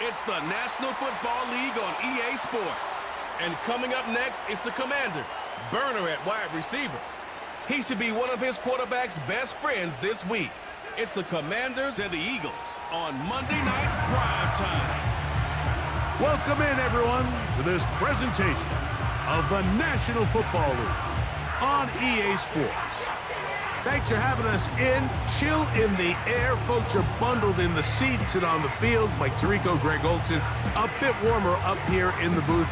It's the National Football League on EA Sports. And coming up next is the Commanders, Burner at wide receiver. He should be one of his quarterback's best friends this week. It's the Commanders and the Eagles on Monday Night Prime Time. Welcome in, everyone, to this presentation of the National Football League on EA Sports. Thanks for having us in. Chill in the air. Folks are bundled in the seats and on the field. Mike Tirico, Greg Olsen, a bit warmer up here in the booth.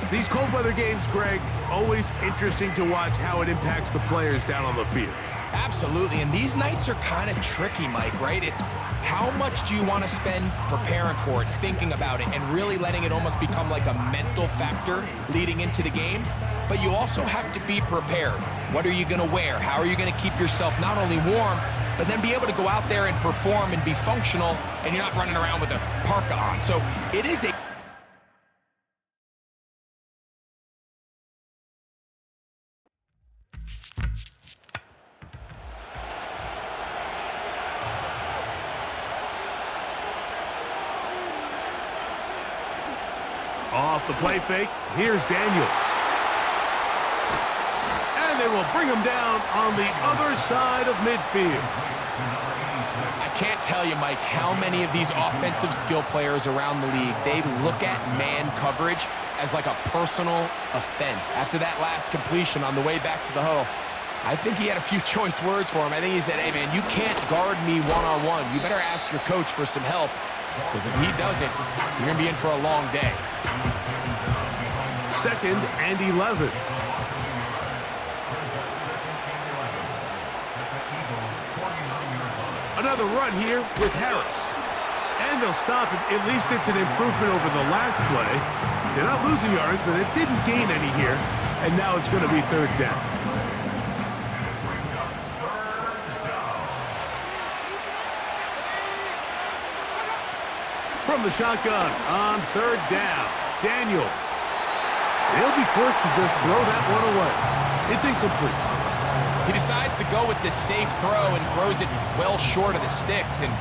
These cold weather games, Greg, always interesting to watch how it impacts the players down on the field. Absolutely, and these nights are kind of tricky, Mike, right? It's how much do you want to spend preparing for it, thinking about it, and really letting it almost become like a mental factor leading into the game. But you also have to be prepared. What are you going to wear? How are you going to keep yourself not only warm, but then be able to go out there and perform and be functional, and you're not running around with a parka on. So it is a Off the play fake, here's Daniels. And they will bring him down on the other side of midfield. I can't tell you, Mike, how many of these offensive skill players around the league, they look at man coverage as like a personal offense. After that last completion on the way back to the huddle, I think he had a few choice words for him. I think he said, hey, man, you can't guard me one-on-one. You better ask your coach for some help, because if he doesn't, you're going to be in for a long day. 2nd and 11. Another run here with Harris. And they'll stop it. At least it's an improvement over the last play. They're not losing yards, but it didn't gain any here. And now it's going to be 3rd down. From the shotgun on 3rd down, Daniels. They'll be forced to just throw that one away. It's incomplete. He decides to go with this safe throw and throws it well short of the sticks. And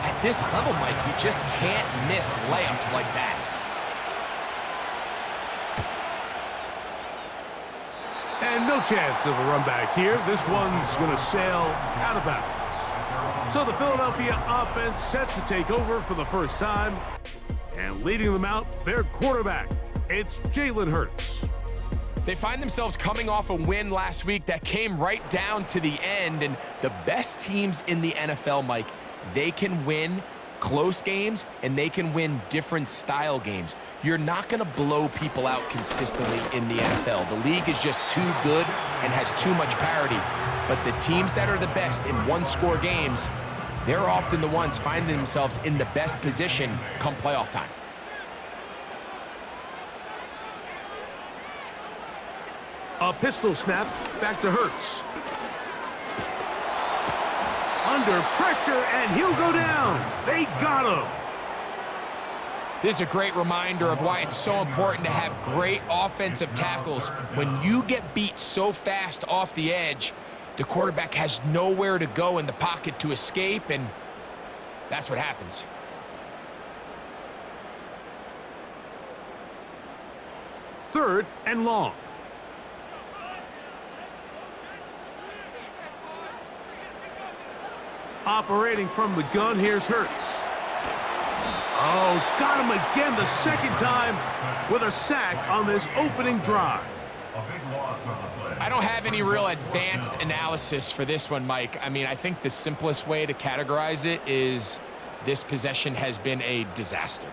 at this level, Mike, you just can't miss layups like that. And no chance of a run back here. This one's going to sail out of bounds. So the Philadelphia offense set to take over for the first time. And leading them out, their quarterback. It's Jalen Hurts. They find themselves coming off a win last week that came right down to the end, and the best teams in the NFL, Mike, they can win close games and they can win different style games. You're not going to blow people out consistently in the NFL. The league is just too good and has too much parity. But the teams that are the best in one-score games, they're often the ones finding themselves in the best position come playoff time. A pistol snap, back to Hurts. Under pressure, and he'll go down. They got him. This is a great reminder of why it's so important to have great offensive tackles. When you get beat so fast off the edge, the quarterback has nowhere to go in the pocket to escape, and that's what happens. Third and long. Operating from the gun, here's Hurts. Oh, got him again the second time with a sack on this opening drive. I don't have any real advanced analysis for this one, Mike. I mean, I think the simplest way to categorize it is this possession has been a disaster.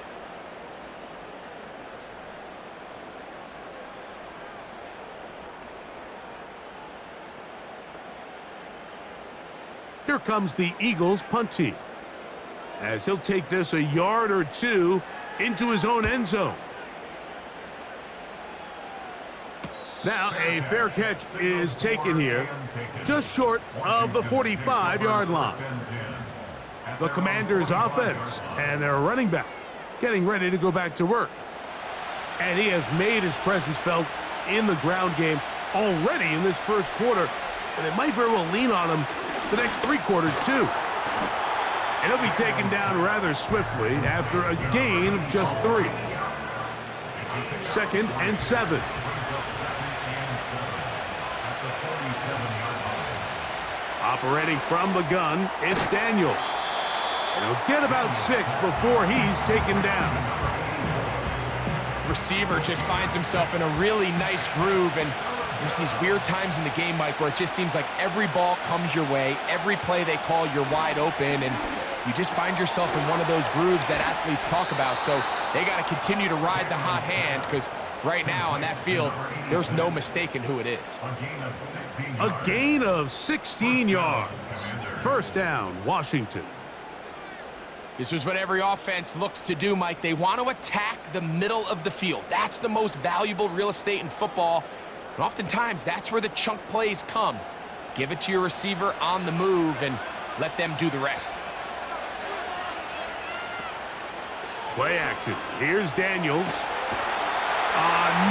Here comes the Eagles punt team, as he'll take this a yard or two into his own end zone. Now a fair catch is taken here, just short of the 45-yard line. The Commanders' offense and their running back getting ready to go back to work. And he has made his presence felt in the ground game already in this first quarter, and it might very well lean on him the next 3 quarters too. And he'll be taken down rather swiftly after a gain of just 3. 2nd and 7. Operating from the gun, it's Daniels. And he'll get about 6 before he's taken down. Receiver just finds himself in a really nice groove, and there's these weird times in the game, Mike, where it just seems like every ball comes your way, every play they call, you're wide open, and you just find yourself in one of those grooves that athletes talk about. So they got to continue to ride the hot hand, because right now on that field, there's no mistaking who it is. A gain of 16 yards. 1st down, Washington. This is what every offense looks to do, Mike. They want to attack the middle of the field. That's the most valuable real estate in football. And oftentimes, that's where the chunk plays come. Give it to your receiver on the move and let them do the rest. Play action. Here's Daniels.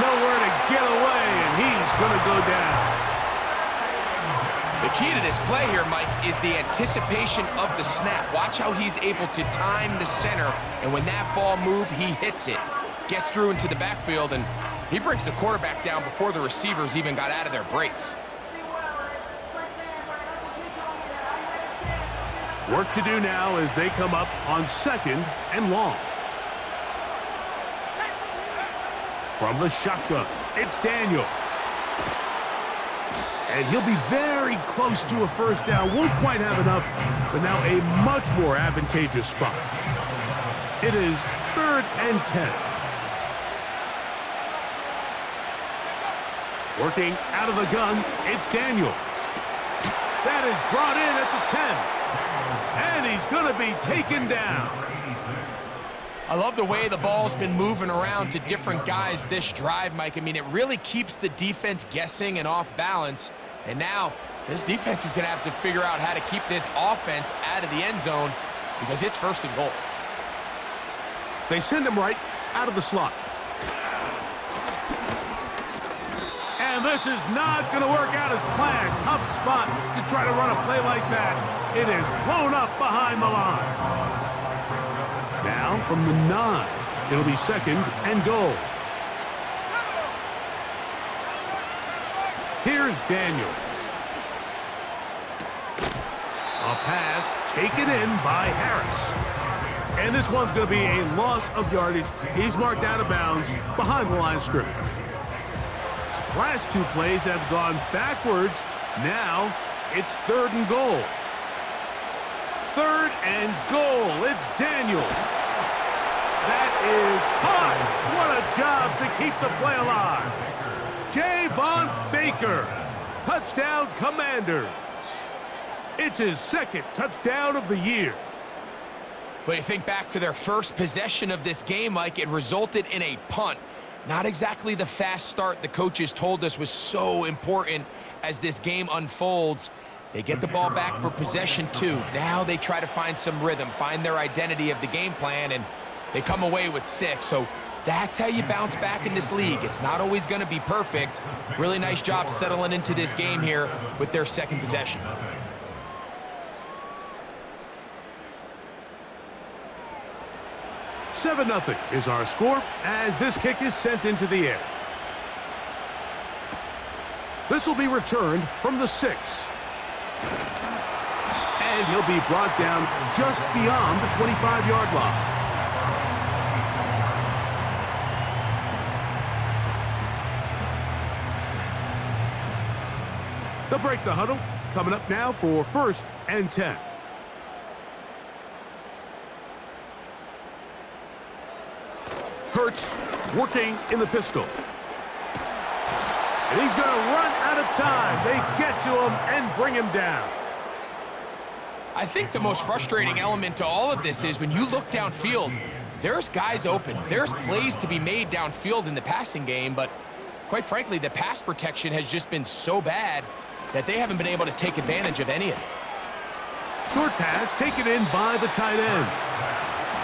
Nowhere to get away, and he's going to go down. The key to this play here, Mike, is the anticipation of the snap. Watch how he's able to time the center, and when that ball moves, he hits it. Gets through into the backfield, and he brings the quarterback down before the receivers even got out of their breaks. Work to do now as they come up on 2nd and long. From the shotgun, it's Daniels. And he'll be very close to a 1st down. Won't quite have enough, but now a much more advantageous spot. It is 3rd and 10. Working out of the gun, it's Daniels. That is brought in at the 10. And he's going to be taken down. I love the way the ball's been moving around to different guys this drive, Mike. I mean, it really keeps the defense guessing and off balance. And now this defense is going to have to figure out how to keep this offense out of the end zone because it's 1st and goal. They send him right out of the slot. And this is not going to work out as planned. Tough spot to try to run a play like that. It is blown up behind the line. Now from the 9, it'll be 2nd and goal. Here's Daniels. A pass taken in by Harris. And this one's going to be a loss of yardage. He's marked out of bounds behind the line of scrimmage. His last 2 plays have gone backwards. Now it's 3rd and goal. 3rd and goal. It's Daniels. That is caught. What a job to keep the play alive. Javon Baker. Touchdown, Commanders. It's his 2nd touchdown of the year. But you think back to their first possession of this game, Mike, it resulted in a punt. Not exactly the fast start the coaches told us was so important as this game unfolds. They get the ball back for possession 2. Now they try to find some rhythm, find their identity of the game plan, and they come away with 6. So that's how you bounce back in this league. It's not always going to be perfect. Really nice job settling into this game here with their 2nd possession. $7-0 is our score as this kick is sent into the air. This will be returned from the 6. And he'll be brought down just beyond the 25-yard line. They'll break the huddle. Coming up now for 1st and 10. Hurts working in the pistol. And he's going to run out of time. They get to him and bring him down. I think the most frustrating element to all of this is when you look downfield, there's guys open. There's plays to be made downfield in the passing game, but quite frankly, the pass protection has just been so bad that they haven't been able to take advantage of any of it. Short pass taken in by the tight end.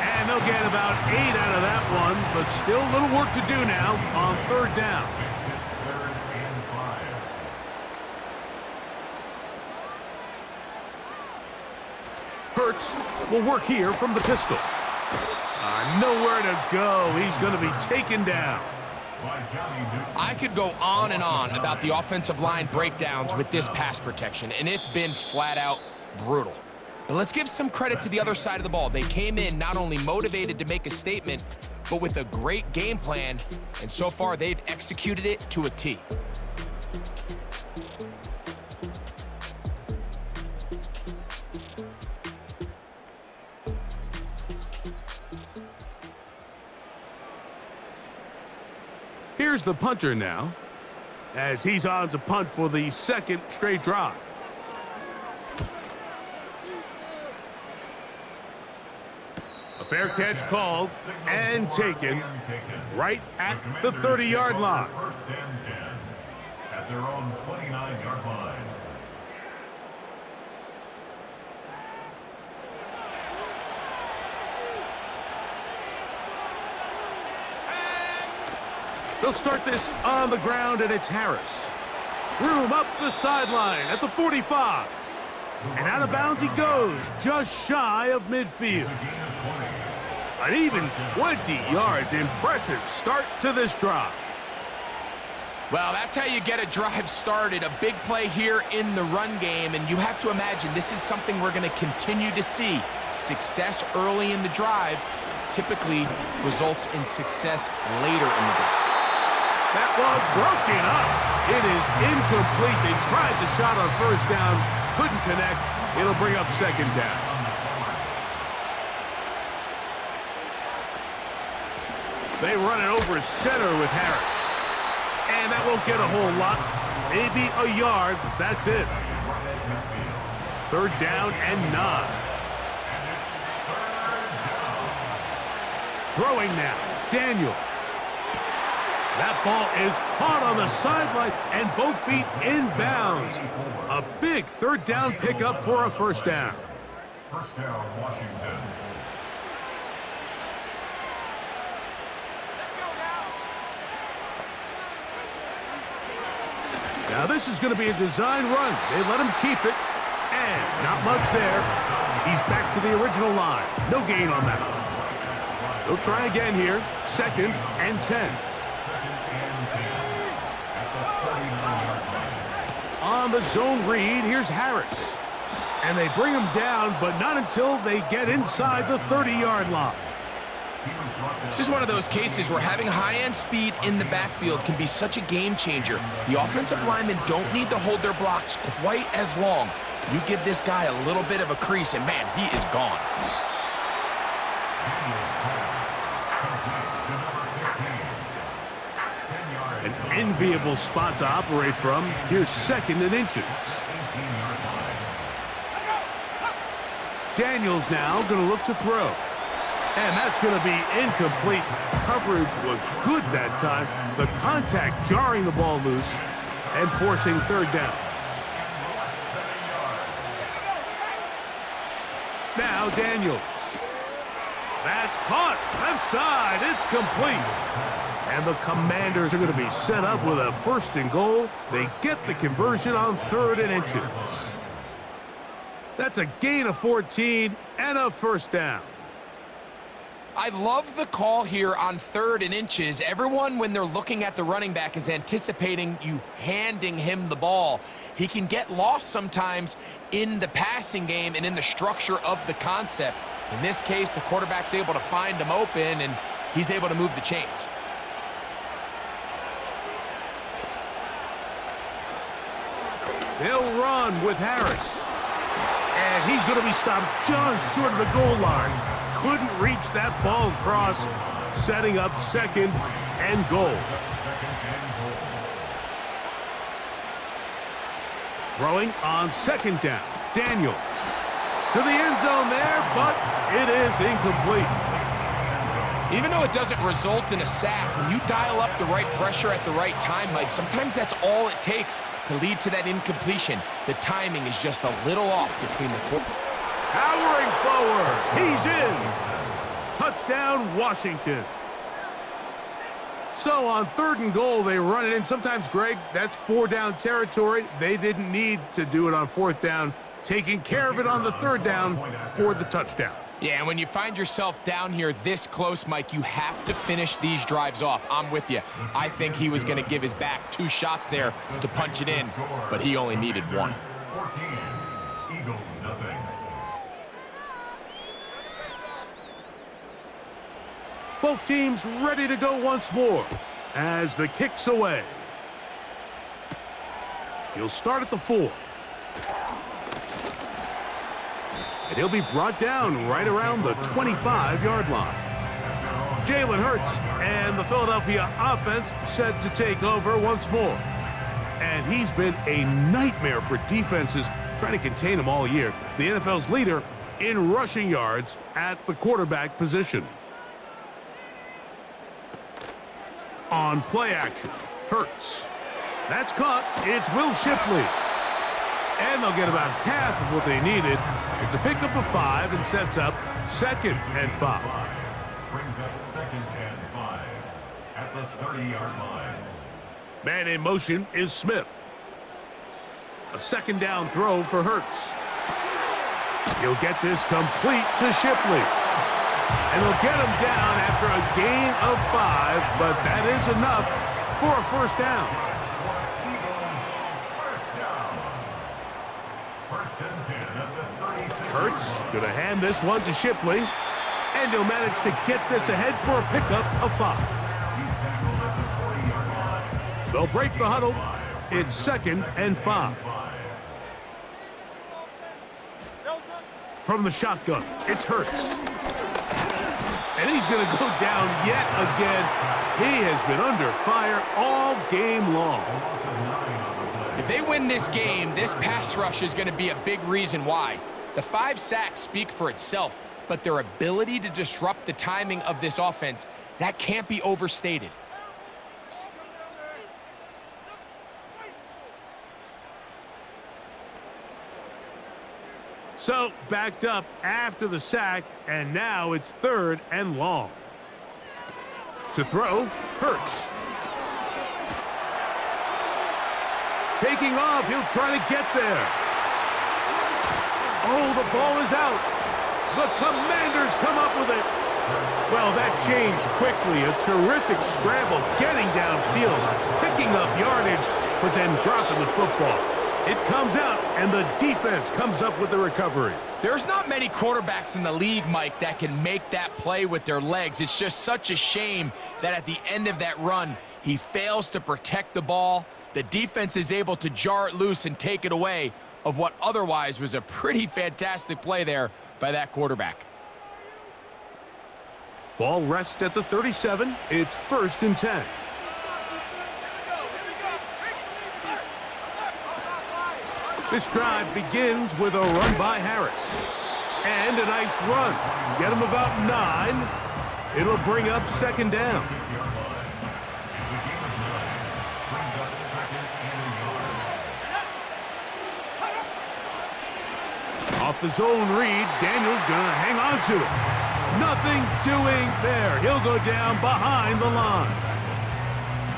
And they'll get about 8 out of that one, but still a little work to do now on 3rd down. Hurts will work here from the pistol. Nowhere to go. He's going to be taken down. I could go on and on about the offensive line breakdowns with this pass protection, and it's been flat out brutal. But let's give some credit to the other side of the ball. They came in not only motivated to make a statement, but with a great game plan, and so far they've executed it to a T. Here's the punter now, as he's on to punt for the second straight drive. A fair catch called and taken right at the 30-yard line. First and 10 at their own 29-yard line. They'll start this on the ground, and it's Harris. Room up the sideline at the 45. And out of bounds he goes, just shy of midfield. An even 20 yards. Impressive start to this drive. Well, that's how you get a drive started. A big play here in the run game, and you have to imagine this is something we're going to continue to see. Success early in the drive typically results in success later in the drive. That ball broken up. It is incomplete. They tried the shot on first down, couldn't connect. It'll bring up second down. They run it over center with Harris. And that won't get a whole lot. Maybe a yard, but that's it. Third down and 9. Throwing now, Daniels. That ball is caught on the sideline and both feet in bounds. A big third down pickup for a first down. First down, Washington. Now this is going to be a design run. They let him keep it, and not much there. He's back to the original line. No gain on that one. They'll try again here. Second and 10. On the zone read, here's Harris. And they bring him down, but not until they get inside the 30-yard line. This is one of those cases where having high-end speed in the backfield can be such a game changer. The offensive linemen don't need to hold their blocks quite as long. You give this guy a little bit of a crease, and man, he is gone. An enviable spot to operate from. Here's second and inches. Daniels now going to look to throw. And that's going to be incomplete. Coverage was good that time. The contact jarring the ball loose and forcing third down. Now Daniels. That's caught. Left side. It's complete. And the Commanders are going to be set up with a first and goal. They get the conversion on third and inches. That's a gain of 14 and a first down. I love the call here on third and inches. Everyone, when they're looking at the running back, is anticipating you handing him the ball. He can get lost sometimes in the passing game and in the structure of the concept. In this case, the quarterback's able to find him open, and he's able to move the chains. They'll run with Harris. And he's going to be stopped just short of the goal line. Couldn't reach that ball across, setting up second and goal. Throwing on second down. Daniels to the end zone there, but it is incomplete. Even though it doesn't result in a sack, when you dial up the right pressure at the right time, Mike, sometimes that's all it takes to lead to that incompletion. The timing is just a little off between the quarterbacks. Powering forward. He's in. Touchdown, Washington. So on third and goal, they run it in. Sometimes, Greg, that's four down territory. They didn't need to do it on fourth down taking care of it on the third down for the touchdown. Yeah, and when you find yourself down here this close, Mike, you have to finish these drives off. I'm with you. I think he was going to give his back 2 shots there to punch it in, but he only needed 1. 14, Eagles nothing. Both teams ready to go once more as the kick's away. He'll start at the 4. And he'll be brought down right around the 25-yard line. Jalen Hurts and the Philadelphia offense set to take over once more. And he's been a nightmare for defenses trying to contain him all year. The NFL's leader in rushing yards at the quarterback position. On play action, Hurts. That's caught. It's Will Shipley. And they'll get about half of what they needed. It's a pickup of 5 and sets up 2nd and 5. Brings up 2nd and 5 at the 30-yard line. Man in motion is Smith. A 2nd down throw for Hurts. He'll get this complete to Shipley. And they'll get him down after a gain of 5, but that is enough for a 1st down. Hurts gonna hand this one to Shipley, and he'll manage to get this ahead for a pickup of 5. They'll break the huddle. It's 2nd and 5. From the shotgun, it's Hurts. And he's going to go down yet again. He has been under fire all game long. If they win this game, this pass rush is going to be a big reason why. The 5 sacks speak for itself, but their ability to disrupt the timing of this offense, that can't be overstated. So, backed up after the sack, and now it's 3rd and long. To throw, Hurts. Taking off, he'll try to get there. Oh, the ball is out. The Commanders come up with it. Well, that changed quickly. A terrific scramble, getting downfield, picking up yardage, but then dropping the football. It comes out, and the defense comes up with the recovery. There's not many quarterbacks in the league, Mike, that can make that play with their legs. It's just such a shame that at the end of that run, he fails to protect the ball. The defense is able to jar it loose and take it away of what otherwise was a pretty fantastic play there by that quarterback. Ball rests at the 37. It's 1st and 10. This drive begins with a run by Harris. And a nice run. Get him about 9. It'll bring up 2nd down. Off the zone read, Daniels gonna hang on to it. Nothing doing there. He'll go down behind the line.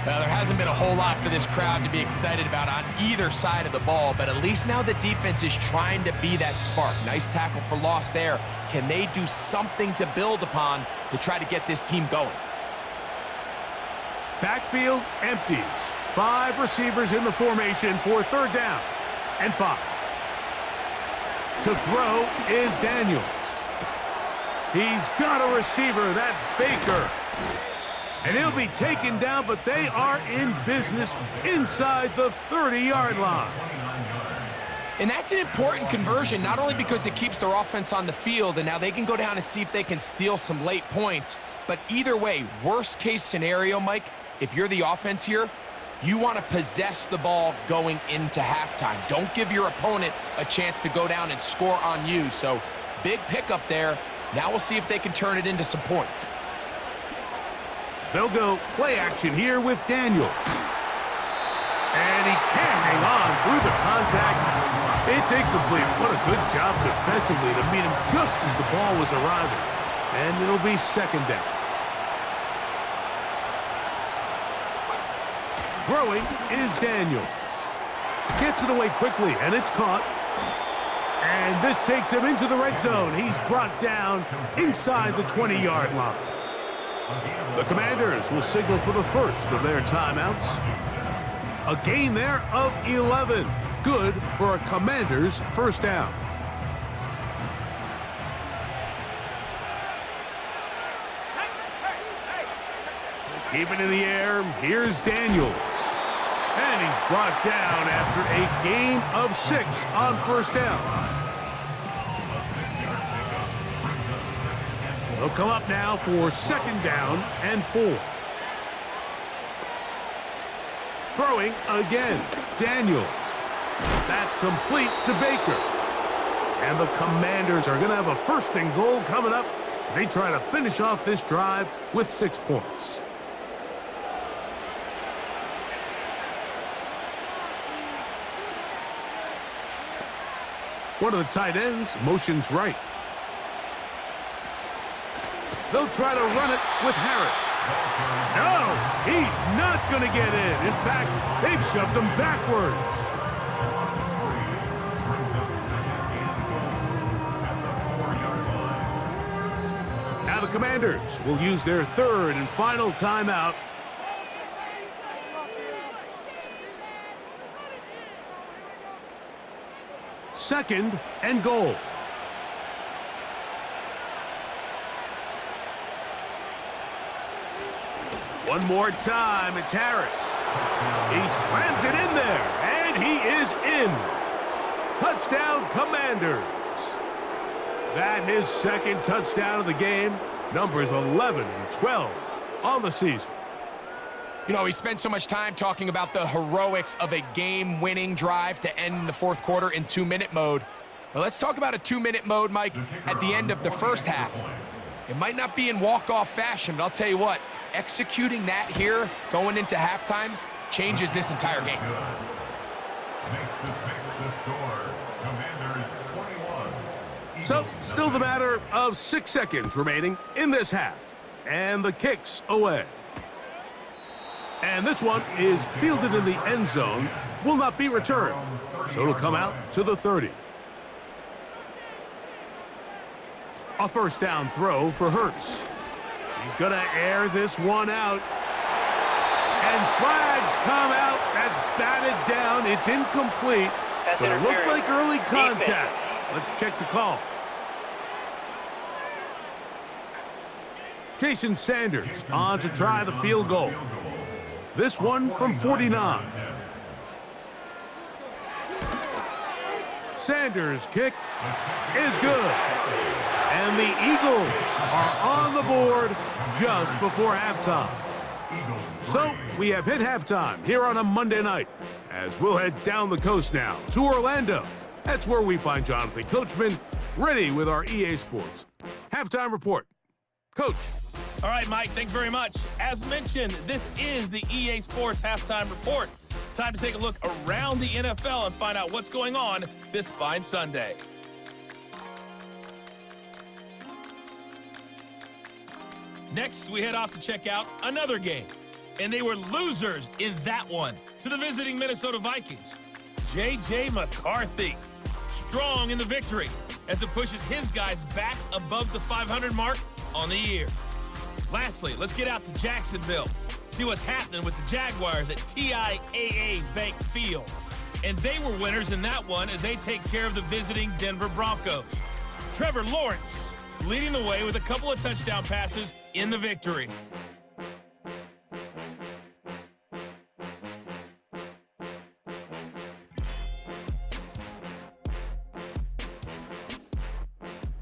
Well, there hasn't been a whole lot for this crowd to be excited about on either side of the ball, but at least now the defense is trying to be that spark. Nice tackle for loss there. Can they do something to build upon to try to get this team going? Backfield empties. 5 receivers in the formation for 3rd down and 5. To throw is Daniels. He's got a receiver. That's Baker. And he'll be taken down, but they are in business inside the 30-yard line. And that's an important conversion, not only because it keeps their offense on the field, and now they can go down and see if they can steal some late points, but either way, worst case scenario, Mike, if you're the offense here, you want to possess the ball going into halftime. Don't give your opponent a chance to go down and score on you. So big pickup there. Now we'll see if they can turn it into some points. They'll go play action here with Daniel. And he can't hang on through the contact. It's incomplete. What a good job defensively to meet him just as the ball was arriving. And it'll be 2nd down. Throwing is Daniels. Gets it away quickly, and it's caught. And this takes him into the red zone. He's brought down inside the 20-yard line. The Commanders will signal for the first of their timeouts. A gain there of 11. Good for a Commanders first down. Keep it in the air. Here's Daniels. And he's brought down after a gain of 6 on first down. They'll come up now for second down and 4. Throwing again, Daniels. That's complete to Baker. And the Commanders are going to have a first and goal coming up as they try to finish off this drive with 6 points. One of the tight ends motions right. They'll try to run it with Harris. No, he's not going to get in. In fact, they've shoved him backwards. Now the Commanders will use their third and final timeout. Second and goal. One more time, it's Harris. He slams it in there, and he is in. Touchdown, Commanders. That his second touchdown of the game. Numbers 11 and 12 on the season. You know, we spent so much time talking about the heroics of a game-winning drive to end the fourth quarter in 2-minute mode. But let's talk about a 2-minute mode, Mike, at the end of the first half. It might not be in walk-off fashion, but I'll tell you what, executing that here going into halftime changes this entire game. Makes the score. Commanders 21. So, still the matter of 6 seconds remaining in this half. And the kick's away. And this one is fielded in the end zone, will not be returned. So it'll come out to the 30. A first down throw for Hurts. He's going to air this one out. And flags come out. That's batted down. It's incomplete. But it looked like early contact. Let's check the call. Jason Sanders on to try the field goal. This one from 49. Sanders' kick is good. And the Eagles are on the board just before halftime. So we have hit halftime here on a Monday night as we'll head down the coast now to Orlando. That's where we find Jonathan Coachman ready with our EA Sports halftime report. Coach. All right, Mike, thanks very much. As mentioned, this is the EA Sports Halftime Report. Time to take a look around the NFL and find out what's going on this fine Sunday. Next, we head off to check out another game. And they were losers in that one to the visiting Minnesota Vikings. J.J. McCarthy, strong in the victory as it pushes his guys back above the 500 mark on the year. Lastly, let's get out to Jacksonville, see what's happening with the Jaguars at TIAA Bank Field. And they were winners in that one as they take care of the visiting Denver Broncos. Trevor Lawrence leading the way with a couple of touchdown passes in the victory.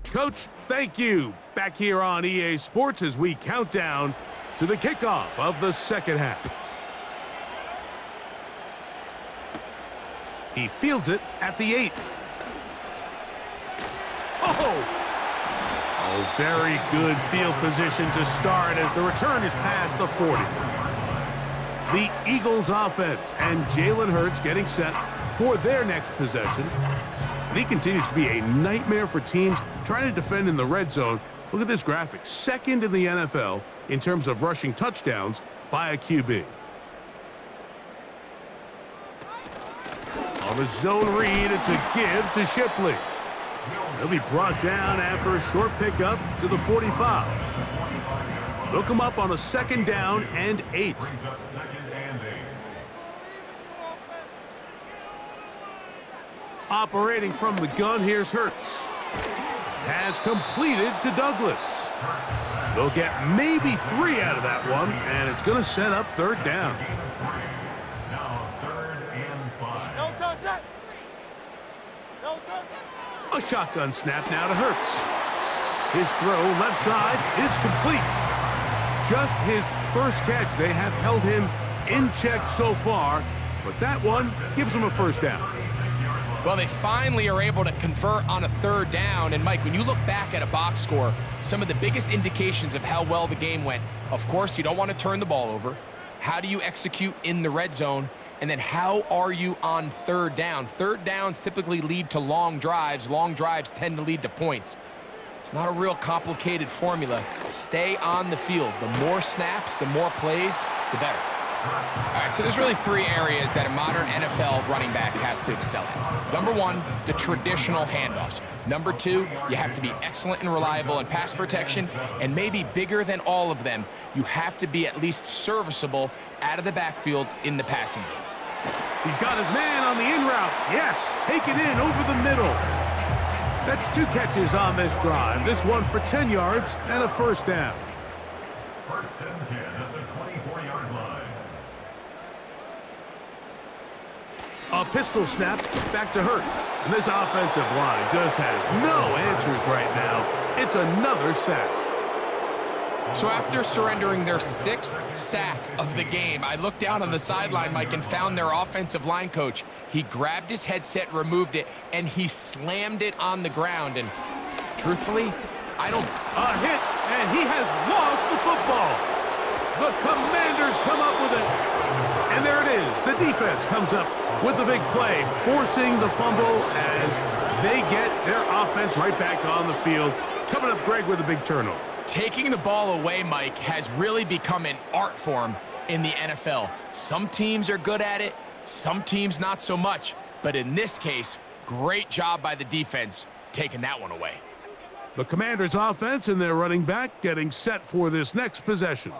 Coach, thank you. Back here on EA Sports as we count down to the kickoff of the second half. He fields it at the 8. Oh, very good field position to start as the return is past the 40. The Eagles offense and Jalen Hurts getting set for their next possession. And he continues to be a nightmare for teams trying to defend in the red zone. Look at this graphic. Second in the NFL in terms of rushing touchdowns by a QB. On the zone read, it's a give to Shipley. They'll be brought down after a short pickup to the 45. They'll come up on a 2nd down and 8. Brings up 2nd and 8. Operating from the gun, here's Hurts. Has completed to Douglas. They'll get maybe 3 out of that one, and it's going to set up 3rd down. Now 3rd and 5. A shotgun snap now to Hurts. His throw left side is complete. Just his first catch. They have held him in check so far, but that one gives him a 1st down. Well, they finally are able to convert on a 3rd down. And Mike, when you look back at a box score, some of the biggest indications of how well the game went, of course, you don't want to turn the ball over. How do you execute in the red zone? And then how are you on 3rd down? 3rd downs typically lead to long drives. Long drives tend to lead to points. It's not a real complicated formula. Stay on the field. The more snaps, the more plays, the better. All right, so there's really 3 areas that a modern NFL running back has to excel at. Number 1, the traditional handoffs. Number 2, you have to be excellent and reliable in pass protection. And maybe bigger than all of them, you have to be at least serviceable out of the backfield in the passing game. He's got his man on the in route. Yes, take it in over the middle. That's 2 catches on this drive. This one for 10 yards and a 1st down. 1st and 10 at the 24-yard line. A pistol snap back to Hurts. And this offensive line just has no answers right now. It's another sack. So after surrendering their 6th sack of the game, I looked down on the sideline, Mike, and found their offensive line coach. He grabbed his headset, removed it, and he slammed it on the ground. And truthfully, I don't... A hit, and he has lost the football. The Commanders come up with it. And there it is. The defense comes up with the big play, forcing the fumble as they get their offense right back on the field. Coming up, Greg, with a big turnover. Taking the ball away, Mike, has really become an art form in the NFL. Some teams are good at it, some teams not so much. But in this case, great job by the defense taking that one away. The Commanders' offense and their running back getting set for this next possession.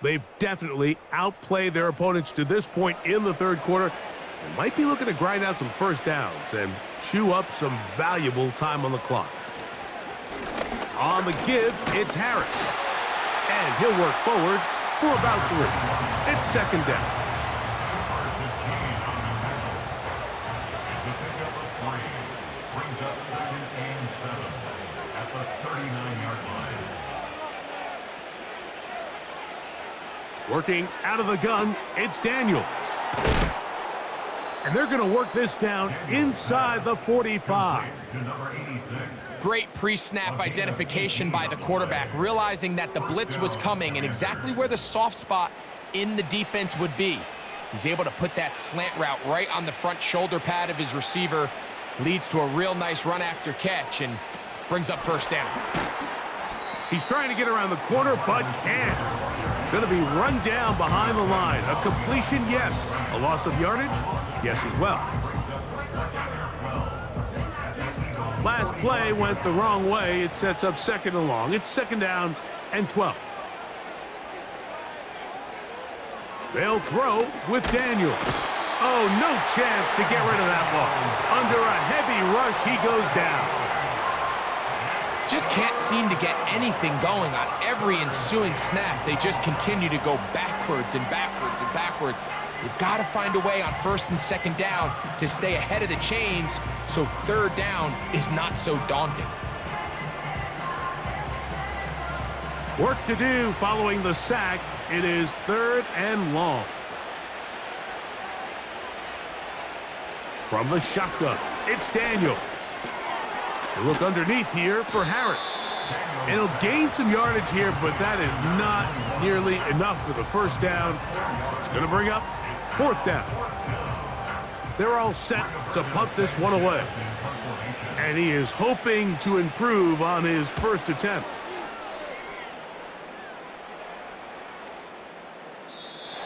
They've definitely outplayed their opponents to this point in the 3rd quarter. They might be looking to grind out some 1st downs and chew up some valuable time on the clock. On the give, it's Harris. And he'll work forward for about 3. It's 2nd down. Brings up 2nd and 7 at the 39-yard line. Working out of the gun, it's Daniels. And they're going to work this down inside the 45. To number 86. Great pre-snap identification by the quarterback, realizing that the blitz was coming and exactly where the soft spot in the defense would be. He's able to put that slant route right on the front shoulder pad of his receiver, leads to a real nice run after catch, and brings up 1st down. He's trying to get around the corner, but can't. Going to be run down behind the line. A completion, yes. A loss of yardage, yes as well. Last play went the wrong way. It sets up 2nd and long. It's 2nd down and 12. They'll throw with Daniel. Oh, no chance to get rid of that ball. Under a heavy rush, he goes down. Just can't seem to get anything going on every ensuing snap. They just continue to go backwards and backwards and backwards. You've got to find a way on 1st and 2nd down to stay ahead of the chains so 3rd down is not so daunting. Work to do following the sack. It is 3rd and long. From the shotgun, it's Daniels. They look underneath here for Harris. And he'll gain some yardage here, but that is not nearly enough for the 1st down. So it's going to bring up 4th down. They're all set to punt this one away. And he is hoping to improve on his 1st attempt.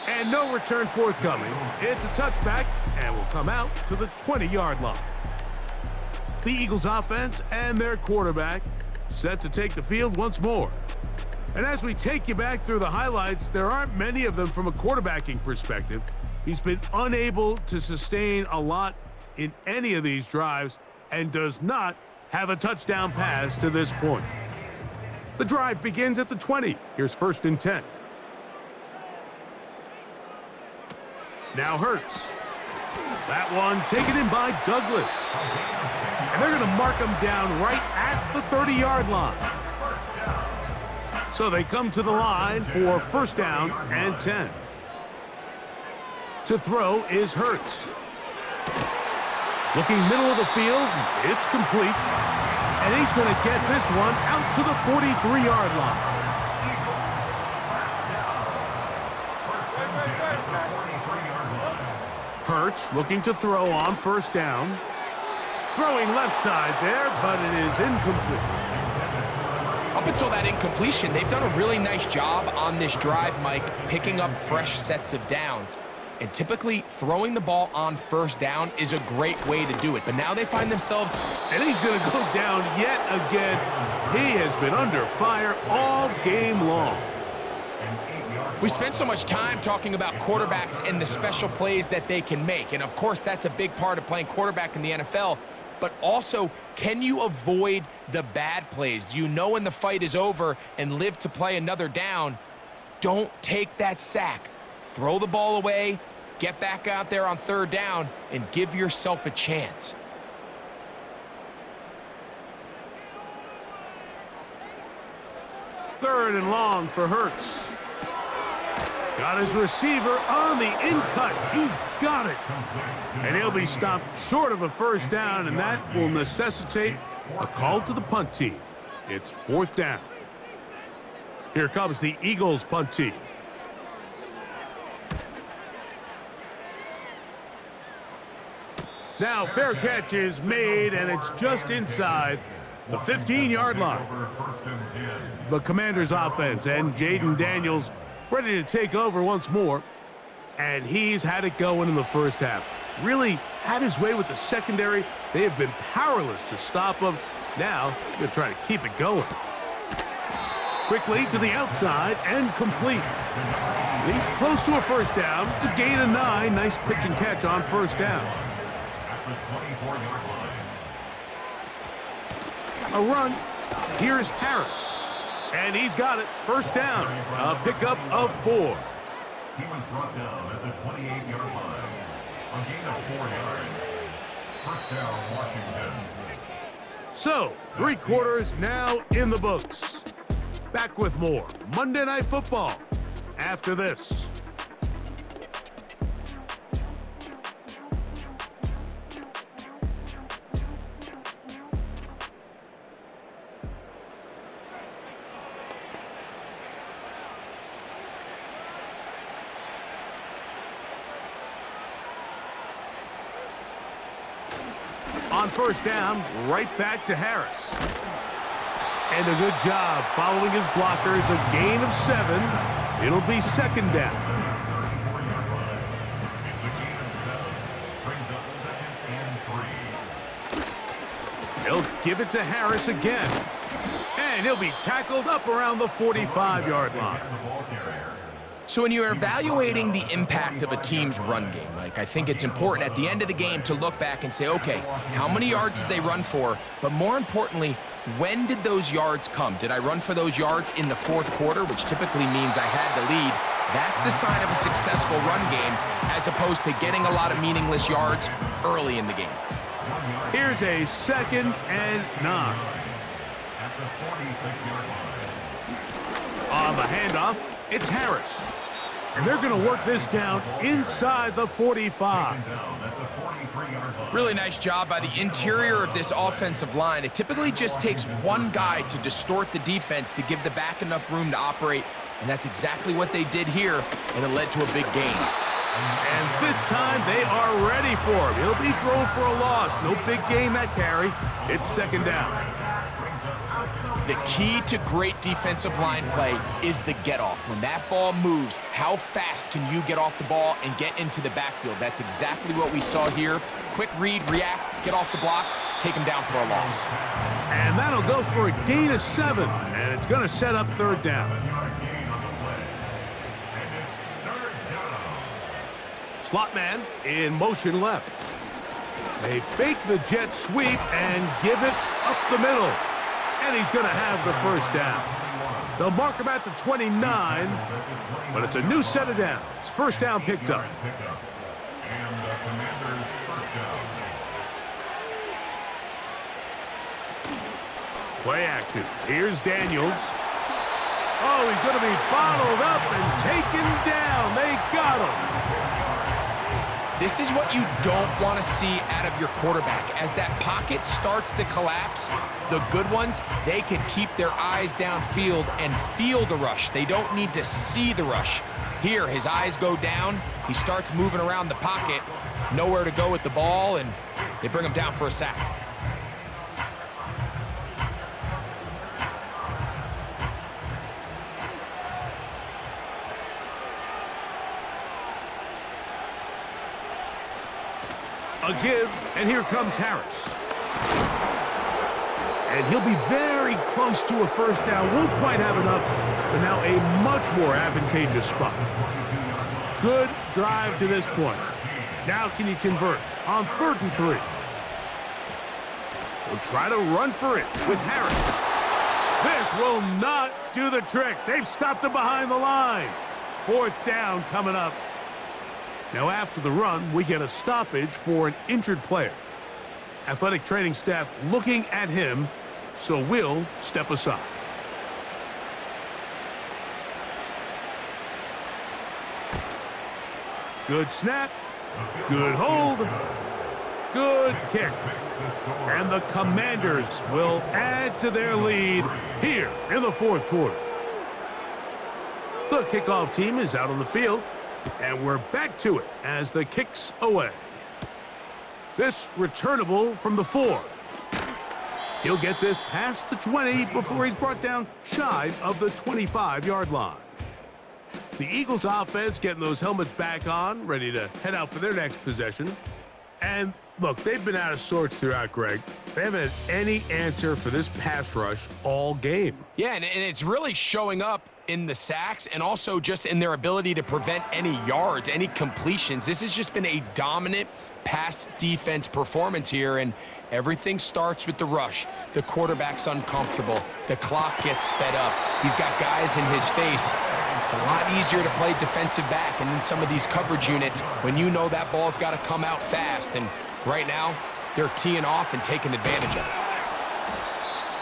And no return forthcoming. It's a touchback and will come out to the 20-yard line. The Eagles offense and their quarterback set to take the field once more. And as we take you back through the highlights, there aren't many of them from a quarterbacking perspective. He's been unable to sustain a lot in any of these drives and does not have a touchdown pass to this point. The drive begins at the 20. Here's 1st and 10. Now Hurts. That one taken in by Douglas. And they're going to mark him down right at the 30-yard line. So they come to the line for 1st down and 10. To throw is Hurts. Looking middle of the field, it's complete. And he's going to get this one out to the 43-yard line. Hurts looking to throw on 1st down. Throwing left side there, but it is incomplete. Up until that incompletion, they've done a really nice job on this drive, Mike, picking up fresh sets of downs. And typically, throwing the ball on 1st down is a great way to do it. But now they find themselves... And he's going to go down yet again. He has been under fire all game long. We spent so much time talking about quarterbacks and the special plays that they can make. And, of course, that's a big part of playing quarterback in the NFL. But also, can you avoid the bad plays? Do you know when the fight is over and live to play another down? Don't take that sack. Throw the ball away, get back out there on 3rd down, and give yourself a chance. Third and long for Hurts. Got his receiver on the in-cut. He's got it. And he'll be stopped short of a 1st down, and that will necessitate a call to the punt team. It's 4th down. Here comes the Eagles punt team. Now, fair catch is made, and it's just inside the 15-yard line. The Commanders' offense and Jaden Daniels ready to take over once more. And he's had it going in the 1st half. Really had his way with the secondary. They have been powerless to stop him. Now, they're trying to keep it going. Quickly to the outside and complete. He's close to a 1st down to gain a 9. Nice pitch and catch on 1st down. A run. Here's Harris. And he's got it. 1st down. A pickup of 4. He was brought down at the 28-yard line. A gain of 4 yards. 1st down, Washington. So, 3 quarters now in the books. Back with more Monday Night Football after this. On 1st down, right back to Harris. And a good job following his blockers. A gain of 7. It'll be 2nd down. It's a gain of 7. Brings up 2nd and 3. He'll give it to Harris again. And he'll be tackled up around the 45-yard line. So when you're evaluating the impact of a team's run game, Mike, I think it's important at the end of the game to look back and say, okay, how many yards did they run for? But more importantly, when did those yards come? Did I run for those yards in the 4th quarter, which typically means I had the lead? That's the sign of a successful run game, as opposed to getting a lot of meaningless yards early in the game. Here's a 2nd and 9. At the 46-yard line. On the handoff, it's Harris. And they're going to work this down inside the 45. Really nice job by the interior of this offensive line. It typically just takes one guy to distort the defense to give the back enough room to operate, and that's exactly what they did here, and it led to a big gain. And this time they are ready for him. He'll be thrown for a loss. No big gain that carry. It's 2nd down. The key to great defensive line play is the get-off. When that ball moves, how fast can you get off the ball and get into the backfield? That's exactly what we saw here. Quick read, react, get off the block. take him down for a loss. And that'll go for a gain of 7, and it's going to set up third down. Slot man in motion left. They fake the jet sweep and give it up the middle. And he's going to have the first down. They'll mark him at the 29, but it's a new set of downs. First down picked up. And the Commanders' first down. Play action. Here's Daniels. Oh, he's going to be bottled up and taken down. They got him. This is what you don't want to see out of your quarterback. As that pocket starts to collapse, the good ones, they can keep their eyes downfield and feel the rush. They don't need to see the rush. Here, his eyes go down. He starts moving around the pocket. Nowhere to go with the ball, and they bring him down for a sack. A give, and here comes Harris. And he'll be very close to a first down. Won't quite have enough, but now a much more advantageous spot. Good drive to this point. Now can you convert on 3rd and 3? We'll try to run for it with Harris. This will not do the trick. They've stopped him behind the line. 4th down coming up. Now after the run, we get a stoppage for an injured player. Athletic training staff looking at him, so we'll step aside. Good snap, good hold, good kick. And the Commanders will add to their lead here in the 4th quarter. The kickoff team is out on the field. And we're back to it as the kick's away. This returnable from the 4. He'll get this past the 20 before he's brought down shy of the 25-yard line. The Eagles offense getting those helmets back on, ready to head out for their next possession. And look, they've been out of sorts throughout, Greg. They haven't had any answer for this pass rush all game. Yeah, and it's really showing up in the sacks and also just in their ability to prevent any yards, any completions. This has just been a dominant pass defense performance here, and everything starts with the rush. The quarterback's uncomfortable. The clock gets sped up. He's got guys in his face. It's a lot easier to play defensive back and in some of these coverage units when you know that ball's got to come out fast, and right now they're teeing off and taking advantage of it.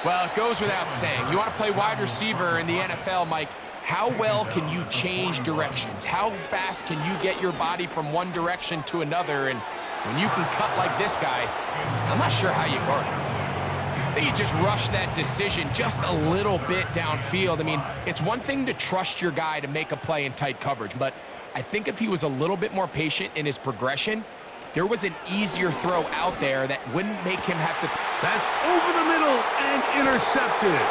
Well, it goes without saying. You want to play wide receiver in the NFL, Mike, how well can you change directions? How fast can you get your body from one direction to another? And when you can cut like this guy, I'm not sure how you guard him. I think you just rush that decision just a little bit downfield. I mean, it's one thing to trust your guy to make a play in tight coverage, but I think if he was a little bit more patient in his progression, there was an easier throw out there that wouldn't make him have to... That's over the middle and intercepted.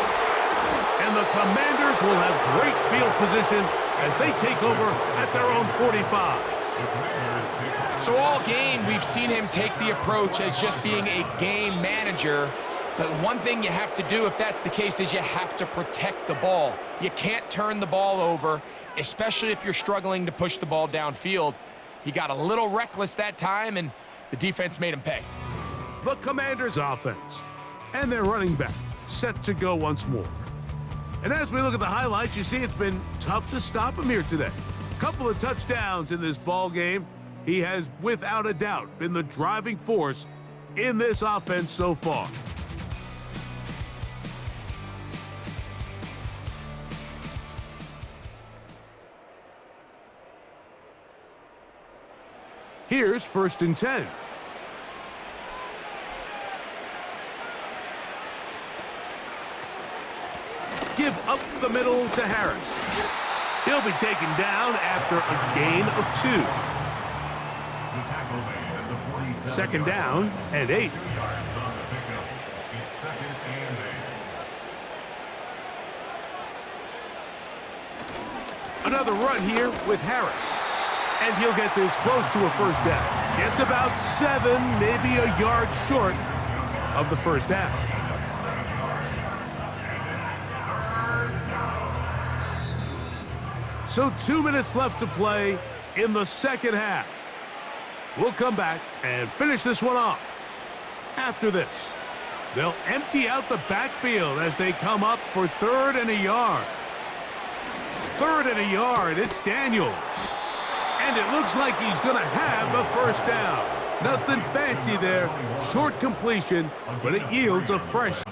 And the Commanders will have great field position as they take over at their own 45. So all game, we've seen him take the approach as just being a game manager. But one thing you have to do if that's the case is you have to protect the ball. You can't turn the ball over, especially if you're struggling to push the ball downfield. He got a little reckless that time, and the defense made him pay. The Commanders' offense and their running back set to go once more. And as we look at the highlights, you see it's been tough to stop him here today. Couple of touchdowns in this ball game. He has, without a doubt, been the driving force in this offense so far. Here's 1st and 10. Give up the middle to Harris. He'll be taken down after a gain of 2. 2nd down and 8. Another run here with Harris. And he'll get this close to a first down. Gets about 7, maybe a yard short. of the first half. So 2 minutes left to play in the second half. We'll come back and finish this one off. After this, they'll empty out the backfield as they come up for 3rd and a yard. 3rd and a yard, it's Daniels. And it looks like he's going to have a first down. Nothing fancy there, short completion, but it yields a fresh.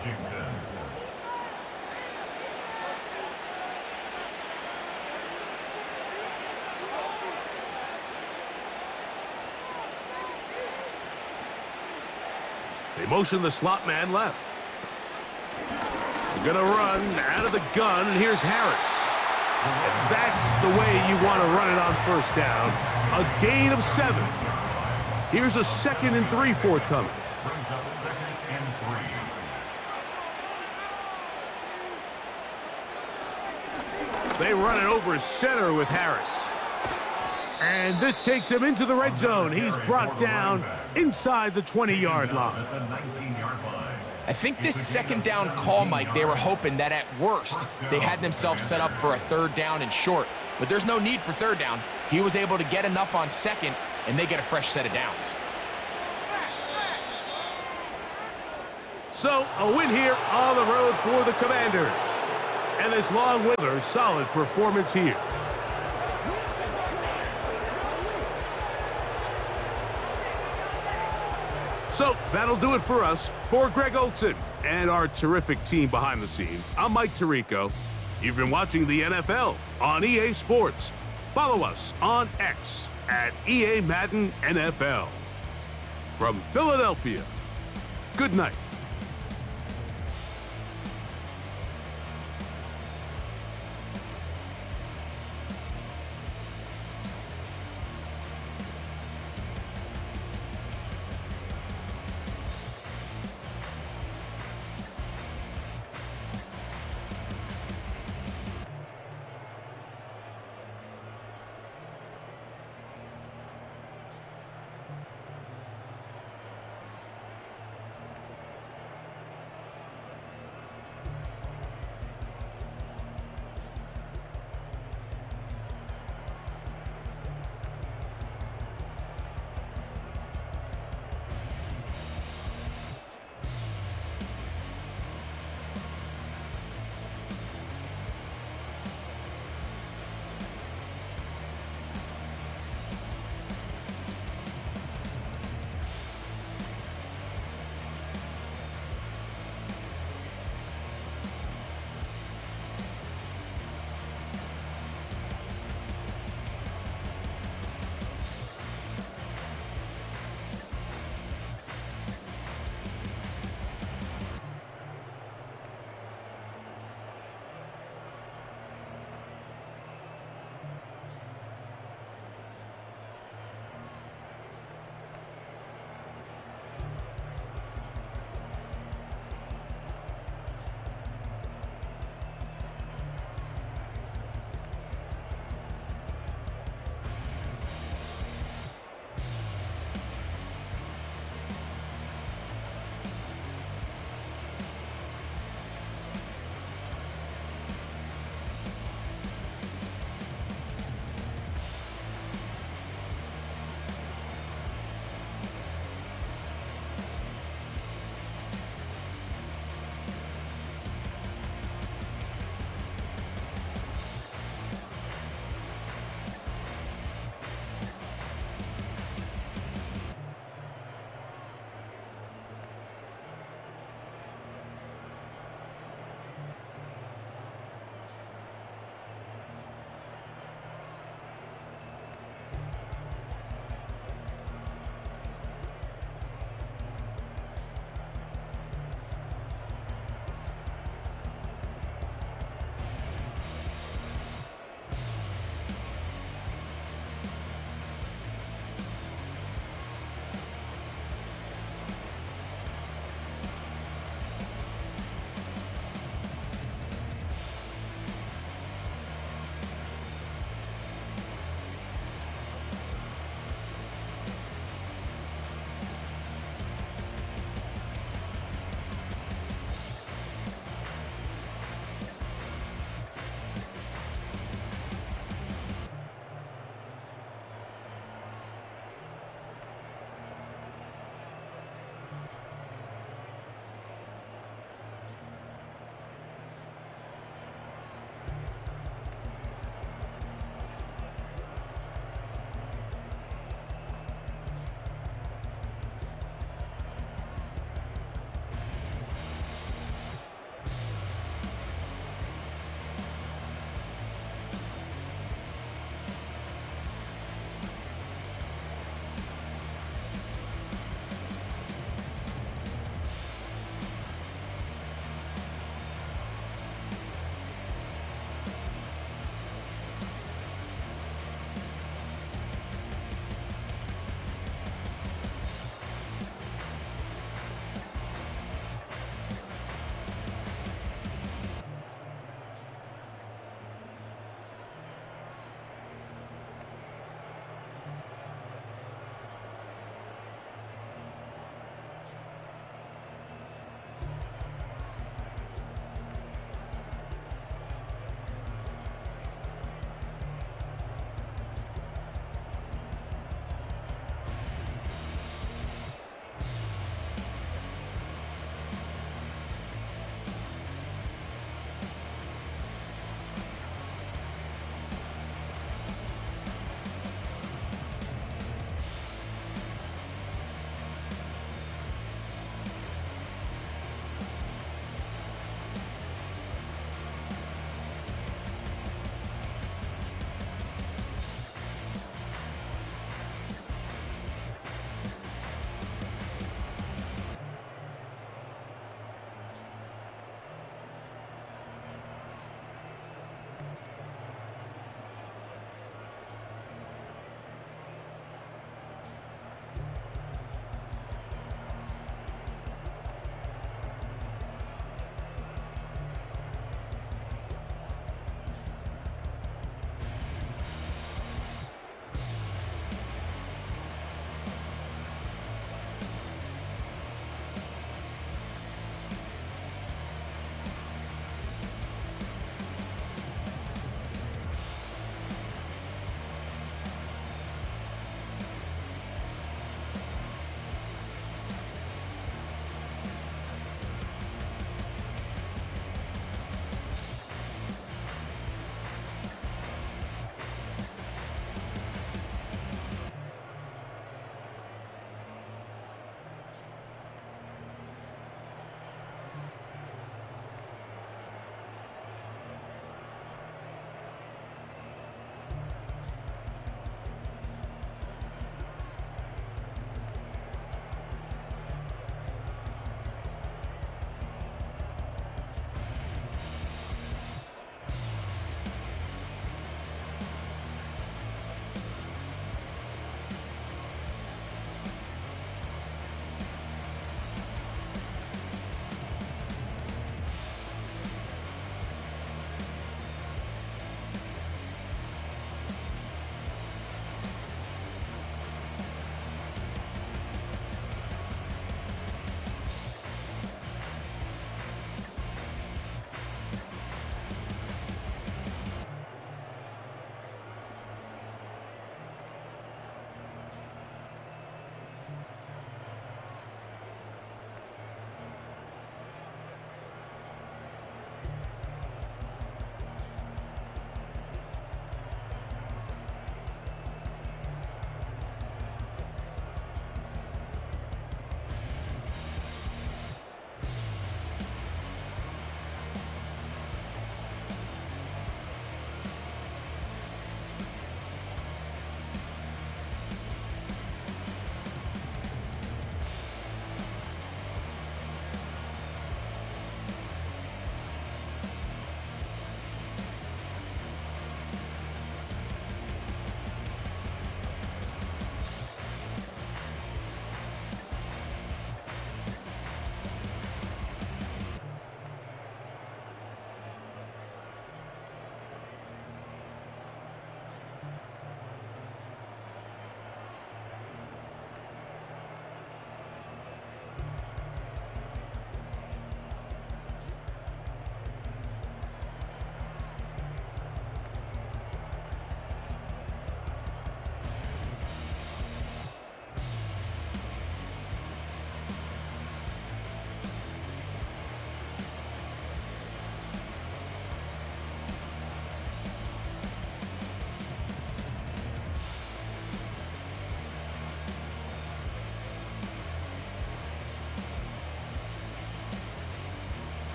They motion the slot man left. They're going to run out of the gun, and here's Harris. And that's the way you want to run it on first down. A gain of 7. Here's a 2nd and 3 forthcoming. Brings up 2nd and 3. They run it over center with Harris. And this takes him into the red zone. He's brought down inside the 20-yard line. At the 19-yard line. I think this second down call, Mike, they were hoping that at worst they had themselves set up for a 3rd down and short. But there's no need for 3rd down. He was able to get enough on 2nd, and they get a fresh set of downs. So a win here on the road for the Commanders. And this long winner, solid performance here. So that'll do it for us. For Greg Olson and our terrific team behind the scenes, I'm Mike Tirico. You've been watching the NFL on EA Sports. Follow us on X at EA Madden NFL. From Philadelphia, good night.